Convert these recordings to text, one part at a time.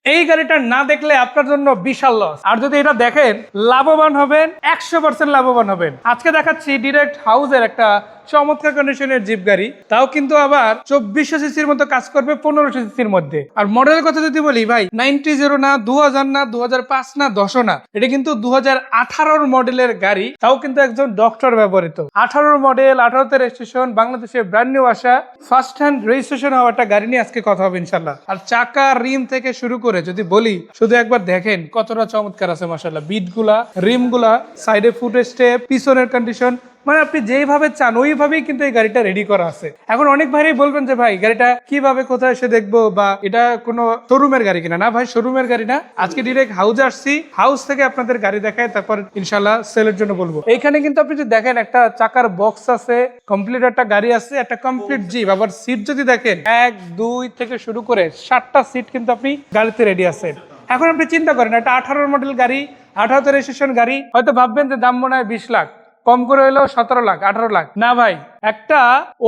এই গাড়িটা না দেখলে আপনার জন্য বিশাল লস। আর যদি এটা দেখেন লাভবান হবেন, 100% লাভবান হবেন। আজকে দেখাচ্ছি ডিরেক্ট হাউসের একটা চমৎকার কন্ডিশনের জিপ গাড়ি, তাও কিন্তু আবার 2400 সিসির মতো কাজ করবে 1500 সিসির মধ্যে। আর মডেলের কথা যদি বলি ভাই, 90 না, 2000 না, 2005 না, 10 না, এটা কিন্তু 2018 মডেলের গাড়ি, তাও কিন্তু একজন ডক্টর ব্যবহৃত। 18 মডেল, 18তে রেজিস্ট্রেশন, বাংলাদেশে ব্র্যান্ড নিউ আসা, ফার্স্ট হ্যান্ড রেজিস্ট্রেশন হওয়া একটা গাড়ি নিয়ে আজকে কথা হবে ইনশাল্লাহ। আর চাকা রিম থেকে শুরু করে যদি বলি, শুধু একবার দেখেন কতটা চমৎকার আছে মাশাআল্লাহ। বিট গুলা, রিম গুলা, সাইডে ফুট স্টেপ, পিছনের কন্ডিশন, মানে আপনি যেইভাবে চান ওইভাবেই কিন্তু এই গাড়িটা রেডি করা আছে। এখন অনেক ভাইরাই বলবেন যে ভাই গাড়িটা কিভাবে কোথায় এসে দেখবো, বা এটা কোনো শোরুমের গাড়ি কিনা। না ভাই, শোরুমের গাড়ি না, আজকে ডিরেক্ট হাউসে আসছি, হাউস থেকে আপনাদের গাড়ি দেখায়, তারপর ইনশাল্লাহ সেলের জন্য বলবো। এইখানে কিন্তু আপনি যদি দেখেন একটা চাকার বক্স আছে, কমপ্লিট একটা গাড়ি আছে, একটা কমপ্লিট জিপ। আবার সিট যদি দেখেন 1, 2 থেকে শুরু করে 7টা সিট কিন্তু আপনি গাড়িতে রেডি আছে। এখন আপনি চিন্তা করেন, একটা 18 মডেল গাড়ি, 18তে রেজিস্ট্রেশন গাড়ি, হয়তো ভাববেন যে দাম মনে হয় 20 লাখ, কম করে হইলো 17 লাখ, 18 লাখ। না ভাই, একটা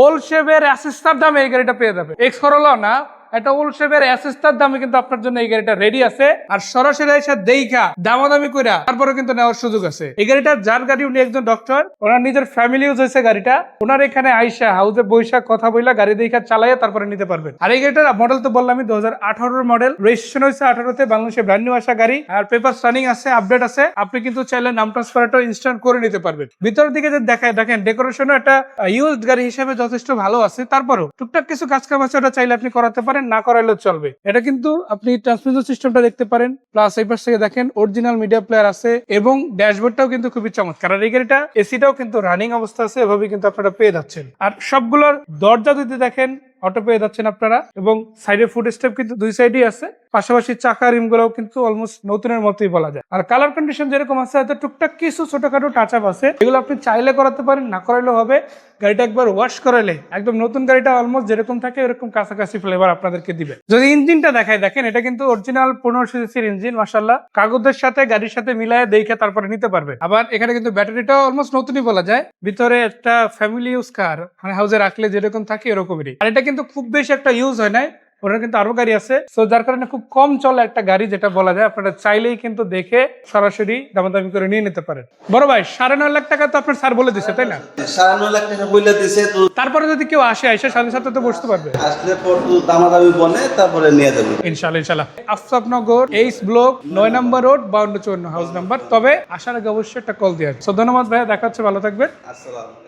ওল্ড শেভের অ্যাসিস্টার দামে এই গাড়িটা পেয়ে যাবে। এক্স করোলা না, একটা ওল্ড শেভের অ্যাসিস্টার দামে কিন্তু আপনার জন্য এই গাড়িটা রেডি আছে। আর সরাসরি এসে দেইখা দামাদামি কইরা তারপরে কিন্তু নেওয়ার সুযোগ আছে। এই গাড়িটা যার গাড়ি, উনি একজন ডক্টর, ওনার নিজের ফ্যামিলি ইউজ হয়েছে গাড়িটা, ওনার এখানে আইসা হাউসে বৈশা কথা বইলা গাড়ি দেখা চালাইয়া তারপরে নিতে পারবেন। আর এই গাড়িটার মডেল তো বললামই 2018 মডেল, রেজিস্ট্রেশন হয়েছে 18তে, বাংলাদেশে ব্র্যান্ড নিউ আসা গাড়ি, আর পেপার রানিং আছে, আপডেট আছে। আপনি কিন্তু চাইলে নাম ট্রান্সফারটাও ইনস্ট্যান্ট করে নিতে পারবেন। ভিতরের দিকে যে দেখায় দেখেন, ডেকোরেশনও একটা ইউজড গাড়ি হিসেবে যথেষ্ট ভালো আছে। তারপরও টুকটাক কিছু কাজ কাম আছে, ওটা চাইলে আপনি করাতে পারেন, না করাইলেও চলবে। এটা কিন্তু আপনি ট্রান্সমিশন সিস্টেমটা দেখতে পারেন, প্লাস এই পাশ থেকে দেখেন অরিজিনাল মিডিয়া প্লেয়ার আছে, এবং ড্যাশবোর্ডটাও কিন্তু খুবই চমৎকার। আর এই গাড়িটা এসিটাও কিন্তু রানিং অবস্থা আছে, এভাবে কিন্তু আপনারা পেয়ে যাচ্ছেন। আর সবগুলোর দরজা যদি দেখেন অটো পেয়ে যাচ্ছেন আপনারা, এবং সাইডে ফুট স্টেপ কিন্তু দুই সাইডই আছে, পাশাপাশি চাকা রিম গুলোও কিন্তু অলমোস্ট নতুনের মতোই বলা যায়। আর কালার কন্ডিশন যেরকম আছে, হয়তো টুকটাক কিছু ছোটখাটো টাচ আপ আছে, এগুলো আপনি চাইলে করাতে পারেন, না করাইলেও হবে। গাড়িটা একবার ওয়াশ করাইলে একদম নতুন গাড়িটা অলমোস্ট যেরকম থাকে এরকম কাছাকাছি ফ্লেভার আপনাদেরকে দিবে। যদি ইঞ্জিনটা দেখায় দেখেন, এটা কিন্তু অরিজিনাল 1500 সিসির ইঞ্জিন মাশাআল্লাহ। কাগজের সাথে গাড়ির সাথে মিলায় দেখে তারপরে নিতে পারবে। আবার এখানে কিন্তু ব্যাটারিটাও অলমোস্ট নতুনই বলা যায়। ভিতরে একটা ফ্যামিলি ইউজ কার, মানে হাউসে রাখলে যেরকম থাকে এরকমই। আর এটা কিন্তু খুব বেশি একটা ইউজ হয় নাই, ওনার কিন্তু আরো গাড়ি আছে, সো যার কারণে খুব কম চলে একটা গাড়ি, যেটা বলা যায়। আপনারা চাইলেই কিন্তু দেখে সরাসরি দামাদামি করে নিয়ে নিতে পারেন। বড় ভাই, 9.5 লাখ টাকা তো আপনার স্যার বলে দিচ্ছে, তাই না? 9.5 লাখ টাকা বলে দিছে। তো তারপরে যদি কেউ আসে সাথে সাথে তো বসতে পারবে, আসলে পর তো দামাদামি বনে তারপরে নিয়ে যাবে ইনশাআল্লাহ। ইনশাআল্লাহ। আফসাফনগর 8 ব্লক 9 নম্বর রোড 5254 হাউস নাম্বার। তবে আসার আগে অবশ্যই একটা কল দিয়ে আসবে। ধন্যবাদ ভাইয়া, দেখা হচ্ছে, ভালো থাকবেন। আসসালাম।